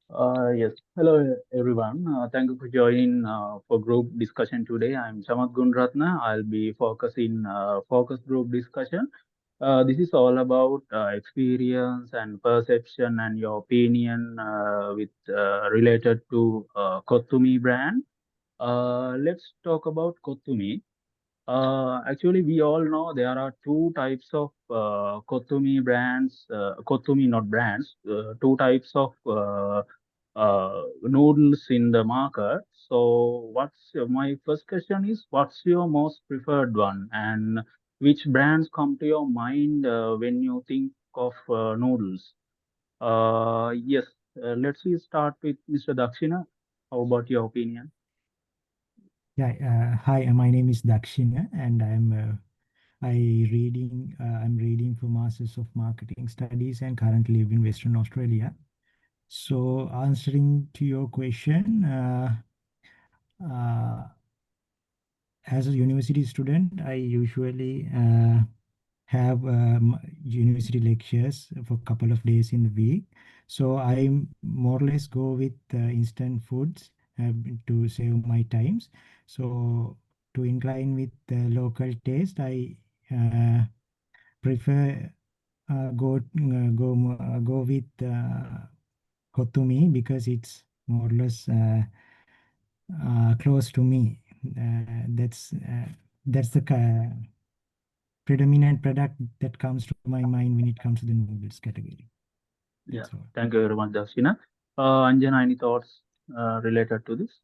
Yes. Hello, everyone. Thank you for joining for group discussion today. I'm Samat Gunratna. I'll be focusing focus group discussion. This is all about experience and perception and your opinion with related to Kottumi brand. Let's talk about Kottumi. Actually, we all know there are two types of Kottumi brands, Kottumi not brands, two types of noodles in the market. So, my first question is, what's your most preferred one, and which brands come to your mind when you think of noodles? Yes, start with Mr. Dakshina. How about your opinion? Yeah, hi, my name is Dakshina, and I'm reading for Masters of Marketing Studies and currently live in Western Australia. So, answering to your question, uh, as a university student, I usually have university lectures for a couple of days in the week. So I more or less go with instant foods to save my times. So to incline with the local taste, I prefer go with Kotumi because it's more or less close to me. That's the predominant product that comes to my mind when it comes to the noodles category. Yeah, That's all. thank you very much, Dakshina. Anjana, any thoughts related to this?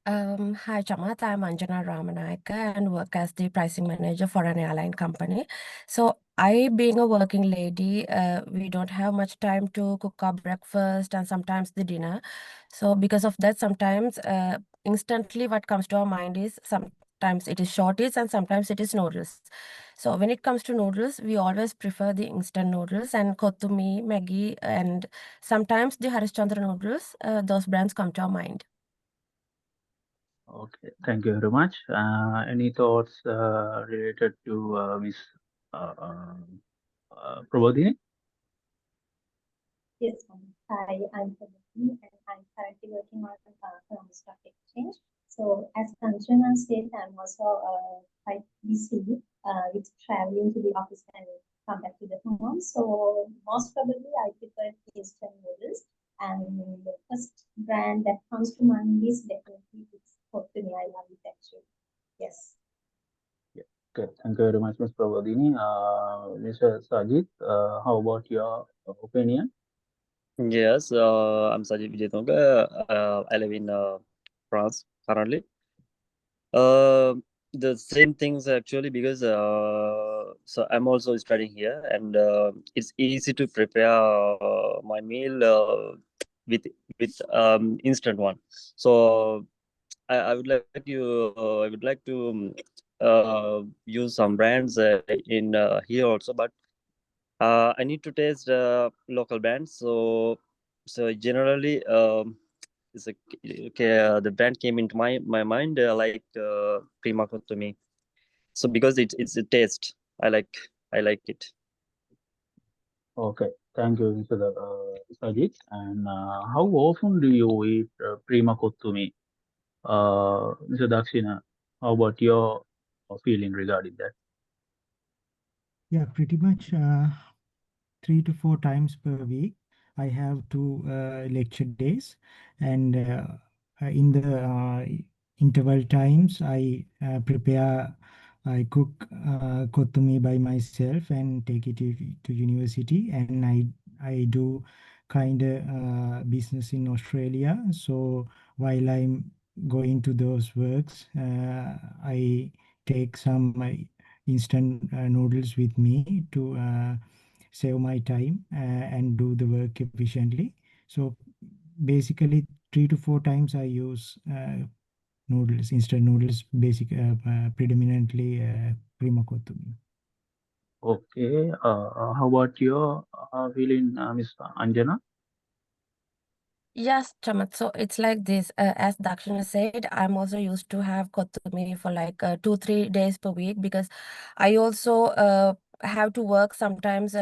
Hi, Chamat. I'm Anjana Ramanayaka and work as the pricing manager for an airline company. So I, being a working lady, we don't have much time to cook our breakfast and sometimes the dinner. So because of that, sometimes instantly what comes to our mind is sometimes it is shorties and sometimes it is noodles. So when it comes to noodles, we always prefer the instant noodles and Kottumi, Maggi, and sometimes the Harishchandra noodles. Those brands come to our mind. Okay, thank you very much. Any thoughts related to Miss Prabodhini? Yes, ma'am. Hi, I'm Prabhupada and I'm currently working on Colombo Stock Exchange. So, as Kanchana said, I'm also quite busy with traveling to the office and come back to the home. So, most probably, I prefer instant noodles. And the first brand that comes to mind is definitely it's Fortune. I love it actually. Yes. Yeah. Okay, thank you very much, Miss Prabodhini. Mr. Sajid, how about your opinion? Yes, I'm Sajid Vijayatunga. I live in France currently. The same things actually because so I'm also studying here, and it's easy to prepare my meal with instant one. So I would like to use some brands in here also, but I need to taste local brands. So generally, it's a, okay, the brand came into my mind like Prima to me. So because it's a taste, I like it. Okay, thank you, Mr. Sajid. And how often do you eat Prima Kottumi? Mr. Dakshina, how about your feeling regarding that? Yeah, pretty much 3 to 4 times per week. I have two lecture days, and in the interval times, I cook kotumi by myself and take it to university, and I do kind of business in Australia. So while I'm going to those works, I take some instant noodles with me to save my time and do the work efficiently. So basically, 3 to 4 times I use noodles, instant noodles, predominantly prima kotumi. Okay, how about your feeling, Miss Anjana? Yes, Chamat. So it's like this. As Dakshina said, I'm also used to have Kottumi for like 2-3 days per week because I also have to work sometimes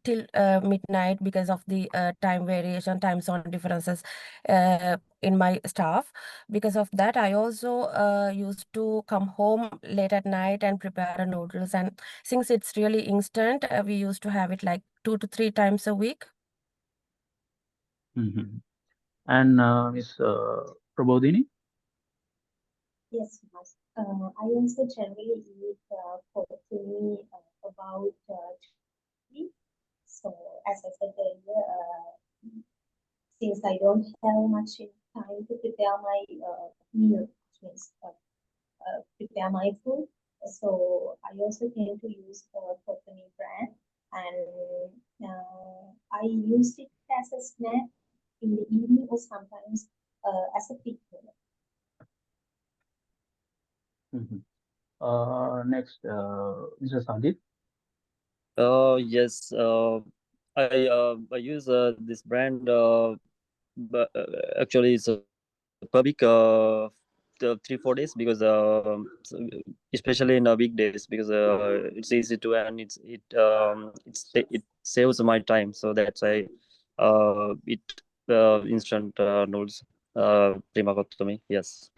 till midnight because of the time variation, time zone differences in my staff. Because of that, I also used to come home late at night and prepare noodles. And since it's really instant, we used to have it like 2 to 3 times a week. Mhm. And Miss Prabodhini? Yes, yes. I also generally eat for me about twice. So as I said earlier, since I don't have much time to prepare my meal, which means prepare my food, so I also tend to use Kothami brand, and I use it as a snack in the evening or sometimes as a picnic. Mhm. Next, Mr. Sajid. Yes. I use this brand. But actually, it's per week. 3 4 days because especially in weekdays because it's easy to and it saves my time. So that's I it instant noodles prima to me. Yes.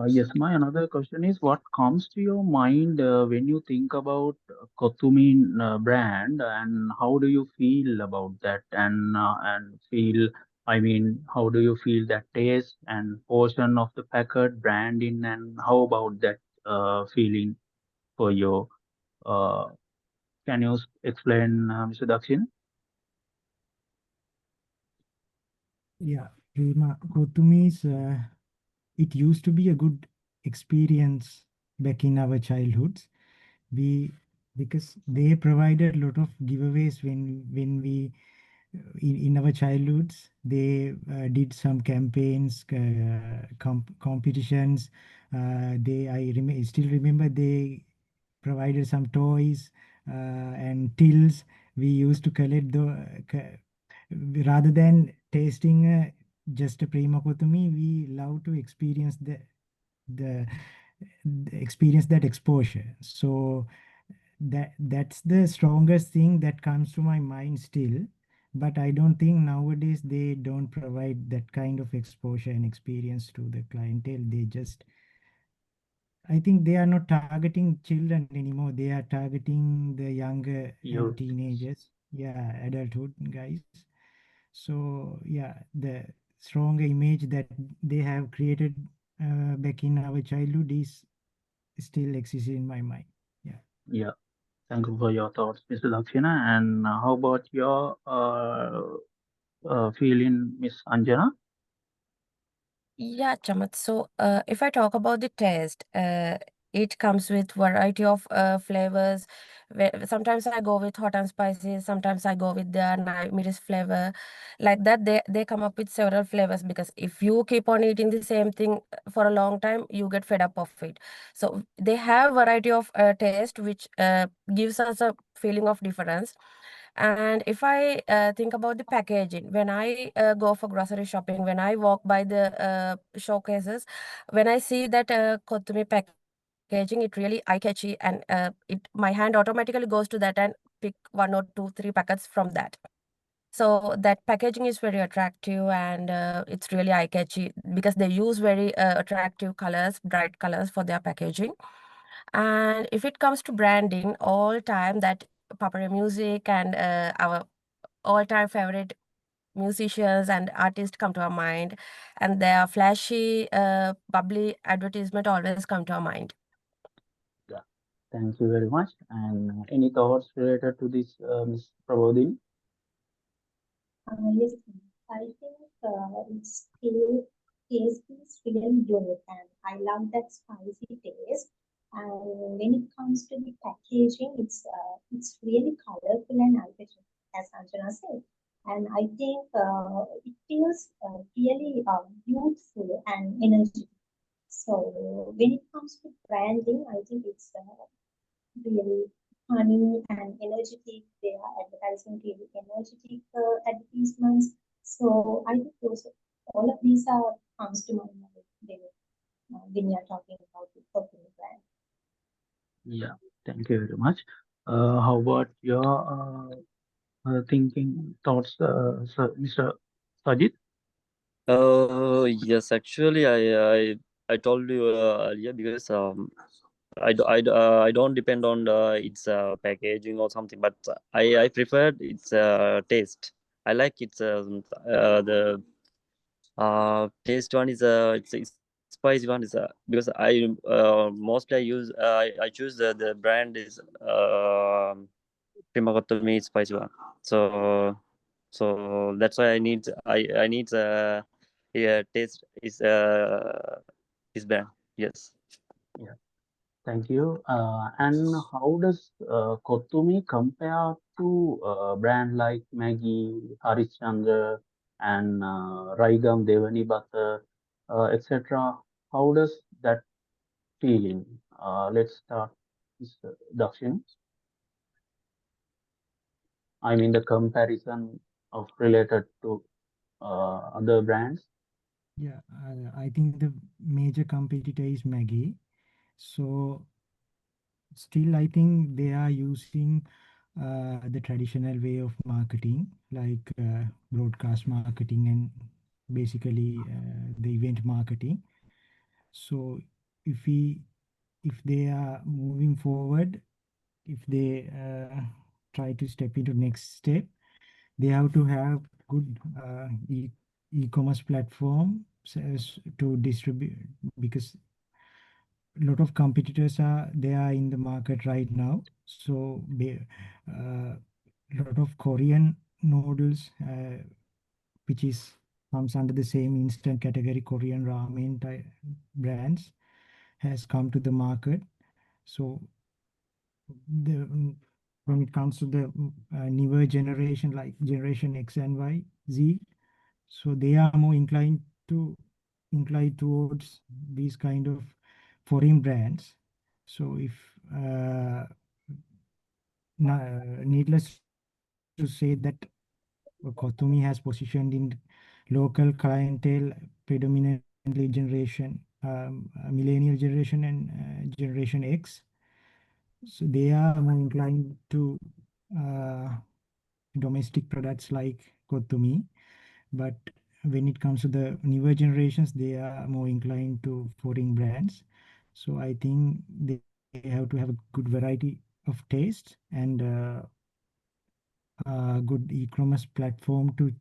Yes, my another question is what comes to your mind when you think about Kothumi brand, and how do you feel about that? And feel, I mean, how do you feel that taste and portion of the packet branding, and how about that feeling for you? Uh, can you explain, Mr. Dakshin? Yeah, Prima Kotumis, it used to be a good experience back in our childhoods. We because they provided a lot of giveaways when we in our childhoods they did some campaigns, competitions. They still remember they provided some toys and tills. We used to collect rather than tasting just a prima kotumi. We love to experience the experience that exposure. So that's the strongest thing that comes to my mind still. But I don't think nowadays they don't provide that kind of exposure and experience to the clientele. They just, I think they are not targeting children anymore. They are targeting the younger and You, teenagers. Yeah, adulthood guys. So yeah, the stronger image that they have created back in our childhood is still exists in my mind. Yeah. yeah. Thank you for your thoughts, Mr. Dakshina. And how about your feeling, Miss Anjana? Yeah, Chamat. So, if I talk about the taste, it comes with variety of flavors. Sometimes I go with hot and spicy. Sometimes I go with the miris flavor. Like that, they come up with several flavors because if you keep on eating the same thing for a long time, you get fed up of it. So they have variety of taste, which gives us a feeling of difference. And if I think about the packaging, when I go for grocery shopping, when I walk by the showcases, when I see that Kothumi packaging, it really eye-catchy, and my hand automatically goes to that and pick 1 or 2 3 packets from that. So that packaging is very attractive, and it's really eye-catchy because they use very attractive colors, bright colors for their packaging. And if it comes to branding, all time that popular music and our all-time favorite musicians and artists come to our mind, and their flashy, bubbly advertisement always come to our mind. Yeah. Thank you very much. And any thoughts related to this, Ms. Prabodhin? Yes, I think it's still taste is really good, and I love that spicy taste. And when it comes to the packaging, it's really colorful and eye-catching, as Anjana said. And I think it feels really youthful and energetic. So when it comes to branding, I think it's really funny and energetic. They are advertising really energetic advertisements. So I think those all of these are comes to my mind when you are talking about the perfume brand. Yeah. Thank you very much. How about your thinking thoughts, Mr. Sajid? Yes, actually, I told you earlier because I don't depend on its packaging or something, but I preferred its taste. I like its the taste one is it's spicy one is because I mostly I choose the brand is Primakotomi spicy one. So that's why I need yeah, taste is brand. Yes. Yeah, thank you. And how does Kotumi compare to brand like Maggi, Harishchandra, and Raigam Devani Butter, etc.? How does that feeling? Let's start, Mr. Dakshin. I mean the comparison of related to other brands. Yeah, I think the major competitor is Maggie. So still, I think they are using the traditional way of marketing, like broadcast marketing and basically the event marketing. So if we if they are moving forward, if they try to step into next step, they have to have good e-commerce platform to distribute, because a lot of competitors are there in the market right now. So a lot of Korean noodles, which is comes under the same instant category, Korean ramen type brands, has come to the market. So when it comes to the newer generation, like generation X and Y, Z, so they are more inclined towards these kind of foreign brands. So if needless to say that Kotumi has positioned in local clientele, predominantly millennial generation and generation X. So they are more inclined to uh, domestic products like Kotumi. But when it comes to the newer generations, they are more inclined to foreign brands. So I think they have to have a good variety of tastes and a good e-commerce platform to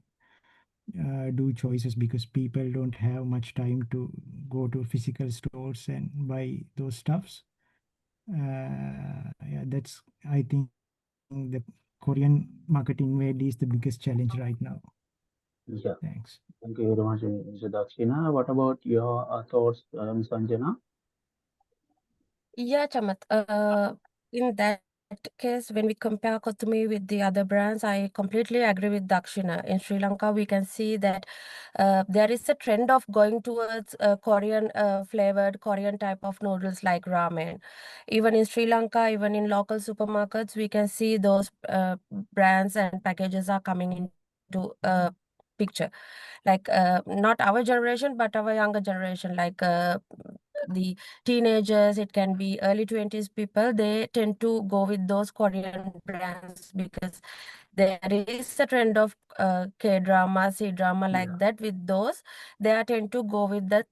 do choices, because people don't have much time to go to physical stores and buy those stuffs. Yeah, that's, I think, the Korean marketing world is the biggest challenge right now. Yeah, Thanks. thank you very much, Mr. Dakshina. What about your thoughts, Ms. Anjana? Yeah, Chamat. In that case, when we compare Kothumi with the other brands, I completely agree with Dakshina. In Sri Lanka, we can see that there is a trend of going towards Korean flavored Korean type of noodles like ramen. Even in Sri Lanka, even in local supermarkets, we can see those brands and packages are coming into picture. Like not our generation, but our younger generation, like the teenagers, it can be early 20s people, they tend to go with those Korean brands because there is a trend of K-drama, C-drama like Yeah, that. With those, they are tend to go with that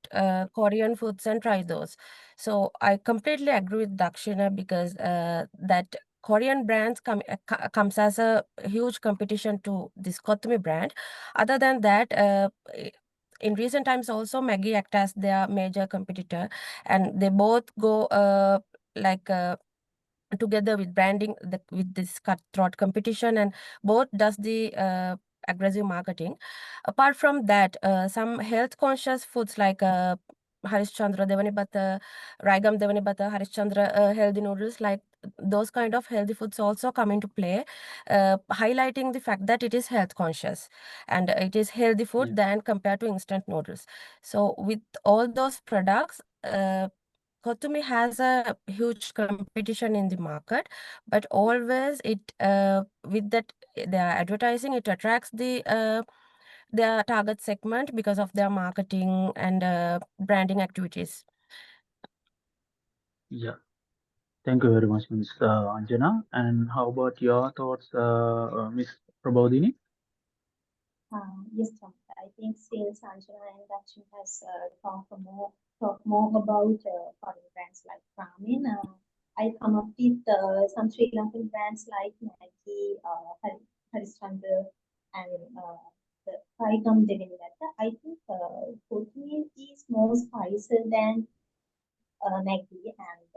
Korean foods and try those. So I completely agree with Dakshina because that Korean brands comes as a huge competition to this Kothumi brand. Other than that, in recent times also Maggie act as their major competitor, and they both go like together with branding with this cutthroat competition, and both does the aggressive marketing. Apart from that, some health conscious foods like Harishchandra Devani Butter, Raigam Devani Butter, Harishchandra healthy noodles, like those kind of healthy foods also come into play, highlighting the fact that it is health conscious and it is healthy yeah, food than compared to instant noodles. So with all those products, Kotumi has a huge competition in the market, but always it with that their advertising, it attracts their target segment because of their marketing and branding activities. yeah. Thank you very much, Ms. Anjana. And how about your thoughts, Ms. Prabodhini? Yes, Tom. I think sales Anjana and Dakshin has talk more about foreign brands like ramen. I come up with some Sri Lankan brands like Maggi, Harishchandra, and the Paigam Devinata. I think Kothmir is more spicier than Maggi, and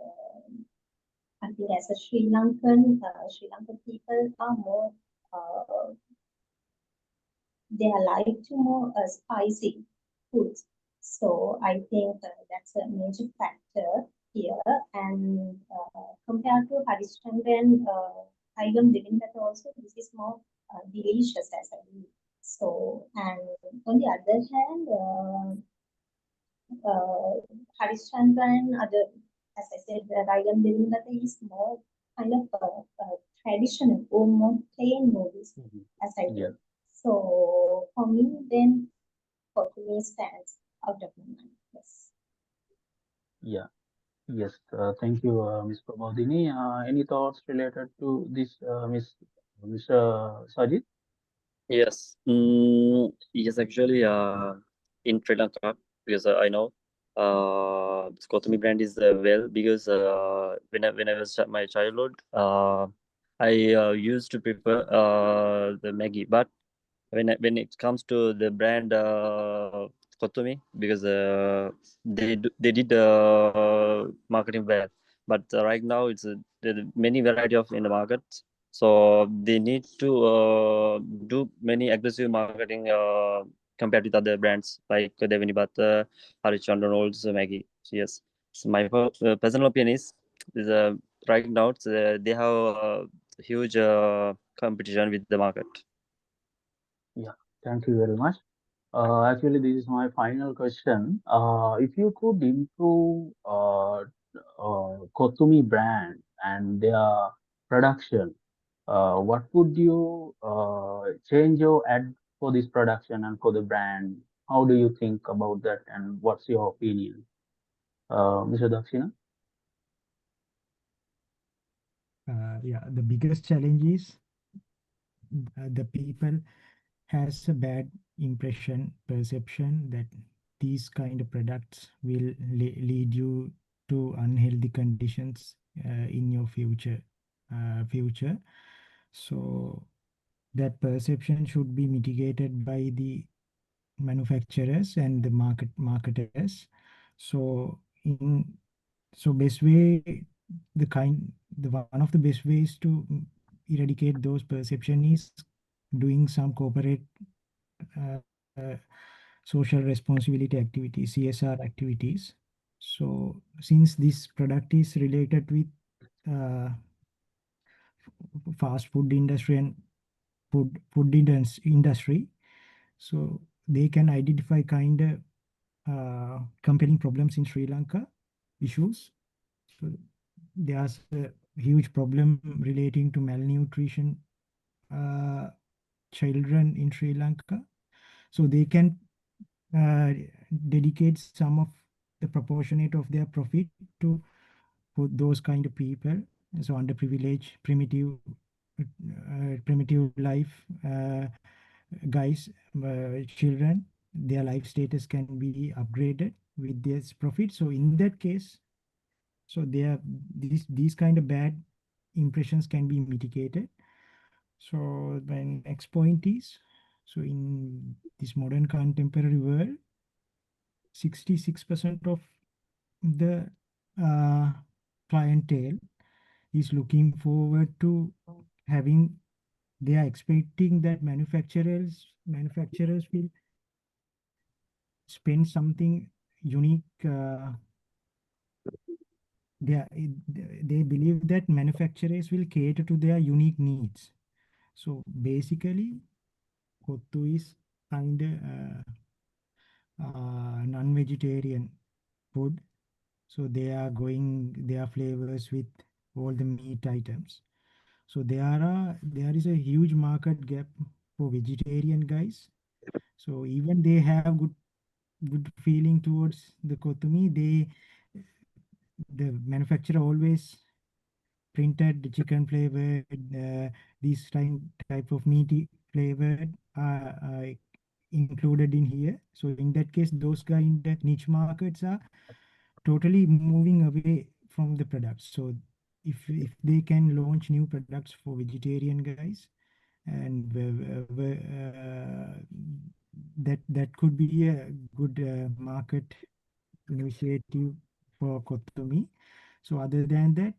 I think as a Sri Lankan people are more they are like to more spicy foods. So I think that's a major factor here. And compared to Harishchandran, Igam Divin, that also this is more delicious as I believe. So, and on the other hand, Harishchandran, other, as I said, Igam Divin, that is more kind of traditional or more plain movies, as I Yeah, think. So for me, then Kothmir stands out of my mind. Yes. yeah, yes. Thank you, Ms. Prabodhini. Any thoughts related to this, Mr. Sajid? Yes. Yes, actually, in Sri Lanka, because I know this Kothami brand is well, because when I was my childhood, I used to prefer the Maggi, but when it comes to the brand Kotomi, because they did marketing well, but right now there are many variety of in the market, so they need to do many aggressive marketing compared with other brands like Devini Butter, Harichandra, also Maggie. So yes, so my personal opinion is right now they have huge competition with the market. Yeah, thank you very much. Actually, this is my final question. If you could improve Kotumi brand and their production, what would you change or add for this production and for the brand? How do you think about that, and what's your opinion, Mr. Dakshina? Yeah, the biggest challenge is the people has a bad impression perception that these kind of products will lead you to unhealthy conditions in your future. So that perception should be mitigated by the manufacturers and the marketers. So in so best way the one of the best ways to eradicate those perception is doing some corporate uh, social responsibility activities, CSR activities. So since this product is related with uh, fast food industry and industry, so they can identify kind of compelling problems in Sri Lanka issues. So there's a huge problem relating to malnutrition uh, children in Sri Lanka. So they can uh, dedicate some of the proportionate of their profit to for those kind of people. So underprivileged, primitive life guys, children, their life status can be upgraded with this profit. So in that case, so there these kind of bad impressions can be mitigated. So the next point is, so in this modern contemporary world, 66% of the uh, clientele is looking forward to having, they are expecting that manufacturers will spend something unique. They believe that manufacturers will cater to their unique needs. So basically, Kottu is kind of non-vegetarian food. So they are going their flavors with all the meat items. So there is a huge market gap for vegetarian guys. So even they have good feeling towards the Kotumi, the manufacturer always printed chicken flavored, these type of meaty flavored are included in here. So in that case, those kind of niche markets are totally moving away from the products. So if they can launch new products for vegetarian guys, and that could be a good market initiative for Kotomi. So other than that,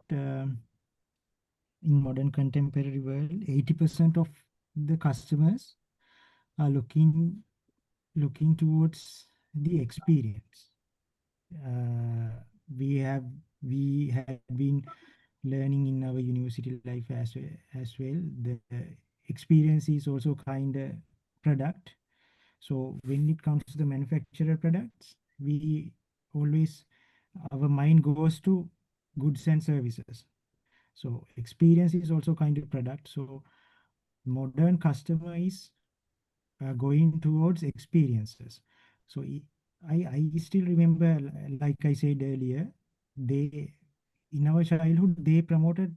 in modern contemporary world, 80% of the customers are looking towards the experience. Uh, we have we had been learning in our university life as well. The experience is also kind of product. So when it comes to the manufacturer products, we always our mind goes to goods and services. So experience is also kind of product. So modern customer is going towards experiences. So I still remember, like I said earlier, they in our childhood they promoted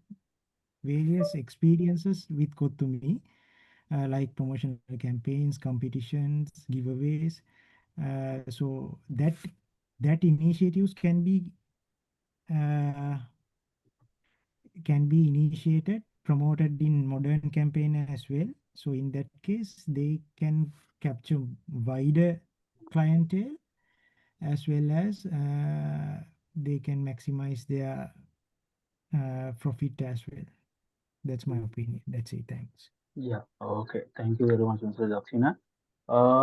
various experiences with Kotumi, like promotional campaigns, competitions, giveaways. So that initiatives uh, can be initiated, promoted in modern campaign as well. So in that case, they can capture wider clientele as well as they can maximize their profit as well. That's my opinion. That's it. Thanks. Yeah. Okay. Thank you very much, Mr. Daksina.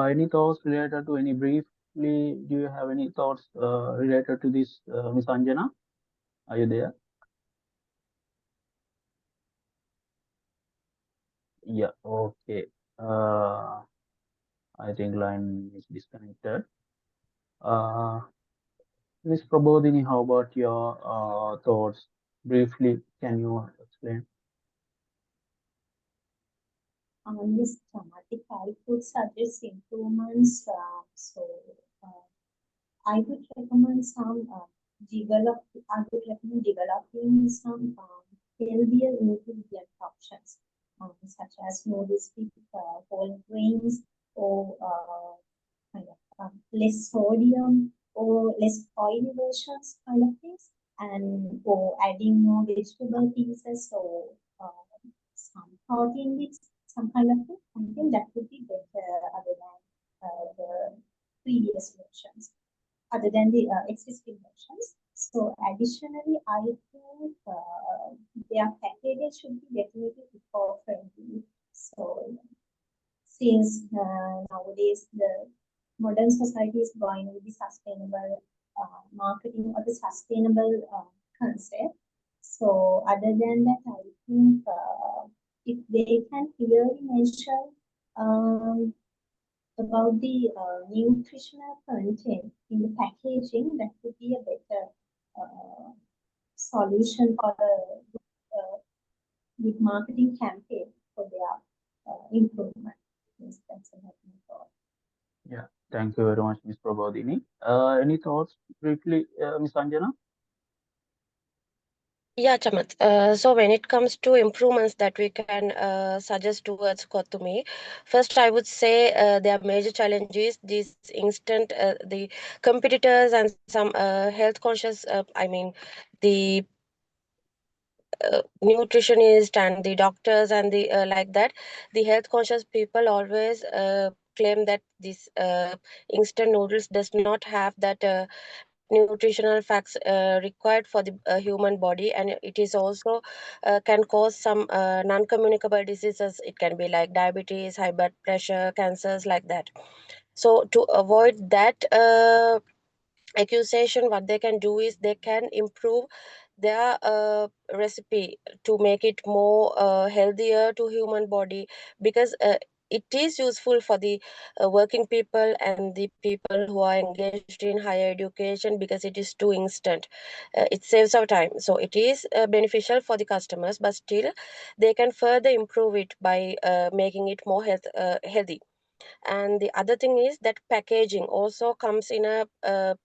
Any thoughts related to any briefly? Do you have any thoughts related to this, Miss Anjana? Are you there? Yeah. Okay. I think line is disconnected. Uh, Miss Prabodhini, how about your thoughts? Briefly, can you explain? Yes, if I could suggest improvements, uh, I would recommend I would recommend developing some healthier ingredient options, such as noodles with whole grains or kind of less sodium or less oily versions, kind of things, and or adding more vegetable pieces or some protein bits, some kind of thing. I think that would be better other than the previous versions, other than the existing versions. So additionally, I think their packaging should be definitely eco-friendly. So since nowadays the modern society is going with the sustainable marketing or the sustainable concept. So other than that, I think if they can clearly mention um, about the nutritional content in the packaging, that would be a better solution or a good marketing campaign for their improvement. Yes, that's what I thought. Yeah. Thank you very much, Miss Prabodhini. Any thoughts briefly, Miss Anjana? Yeah, Chamat. So when it comes to improvements that we can suggest towards Kotumi, first I would say there are major challenges. These instant the competitors and some health conscious. I mean, the nutritionist and the doctors and the like that, the health conscious people always claim that this instant noodles does not have that nutritional facts required for the human body, and it is also can cause some non-communicable diseases. It can be like diabetes, high blood pressure, cancers, like that. So to avoid that accusation, what they can do is they can improve their recipe to make it more healthier to human body, because it is useful for the working people and the people who are engaged in higher education, because it is too instant. It saves our time, so it is beneficial for the customers, but still they can further improve it by making it more healthy. And the other thing is that packaging also comes in a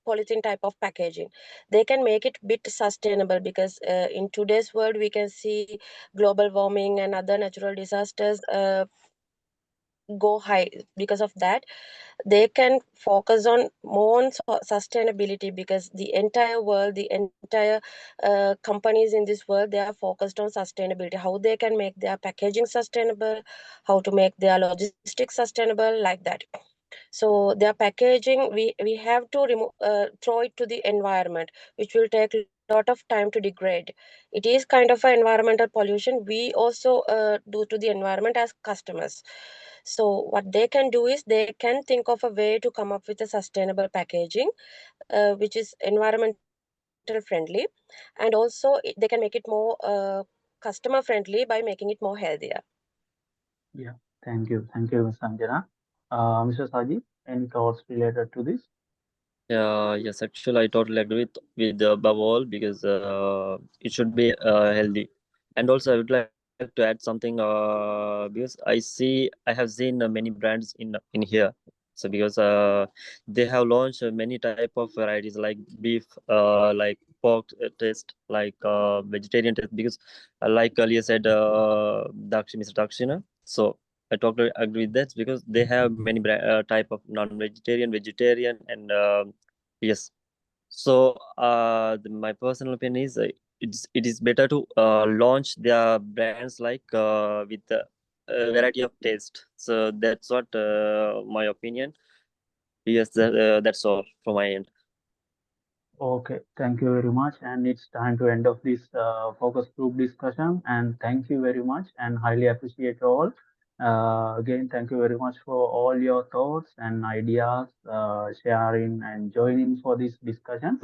polythene type of packaging. They can make it bit sustainable because in today's world we can see global warming and other natural disasters go high. Because of that, they can focus on more on sustainability, because the entire world, the entire companies in this world, they are focused on sustainability, how they can make their packaging sustainable, how to make their logistics sustainable, like that. So their packaging, we have to remove, throw it to the environment, which will take a lot of time to degrade. It is kind of an environmental pollution we also do to the environment as customers. So what they can do is they can think of a way to come up with a sustainable packaging, which is environmental friendly, and also they can make it more customer friendly by making it more healthier. Yeah, thank you, Ms. Sanjana. Mr. Saji, any thoughts related to this? Yes, actually, I totally agree with above all, because it should be healthy. And also, I would like to add something, because I have seen many brands in here. So because they have launched many type of varieties like beef, like pork taste, like vegetarian taste. Because like earlier said, Mr. Dakshina. So I totally agree with that, because they have many type of non-vegetarian, vegetarian, and yes. So my personal opinion is, it is better to launch their brands like with a variety of taste. So that's what my opinion. Yes, that's all from my end. Okay, thank you very much. And it's time to end of this focus group discussion. And thank you very much and highly appreciate all. Again, thank you very much for all your thoughts and ideas, sharing and joining for this discussion.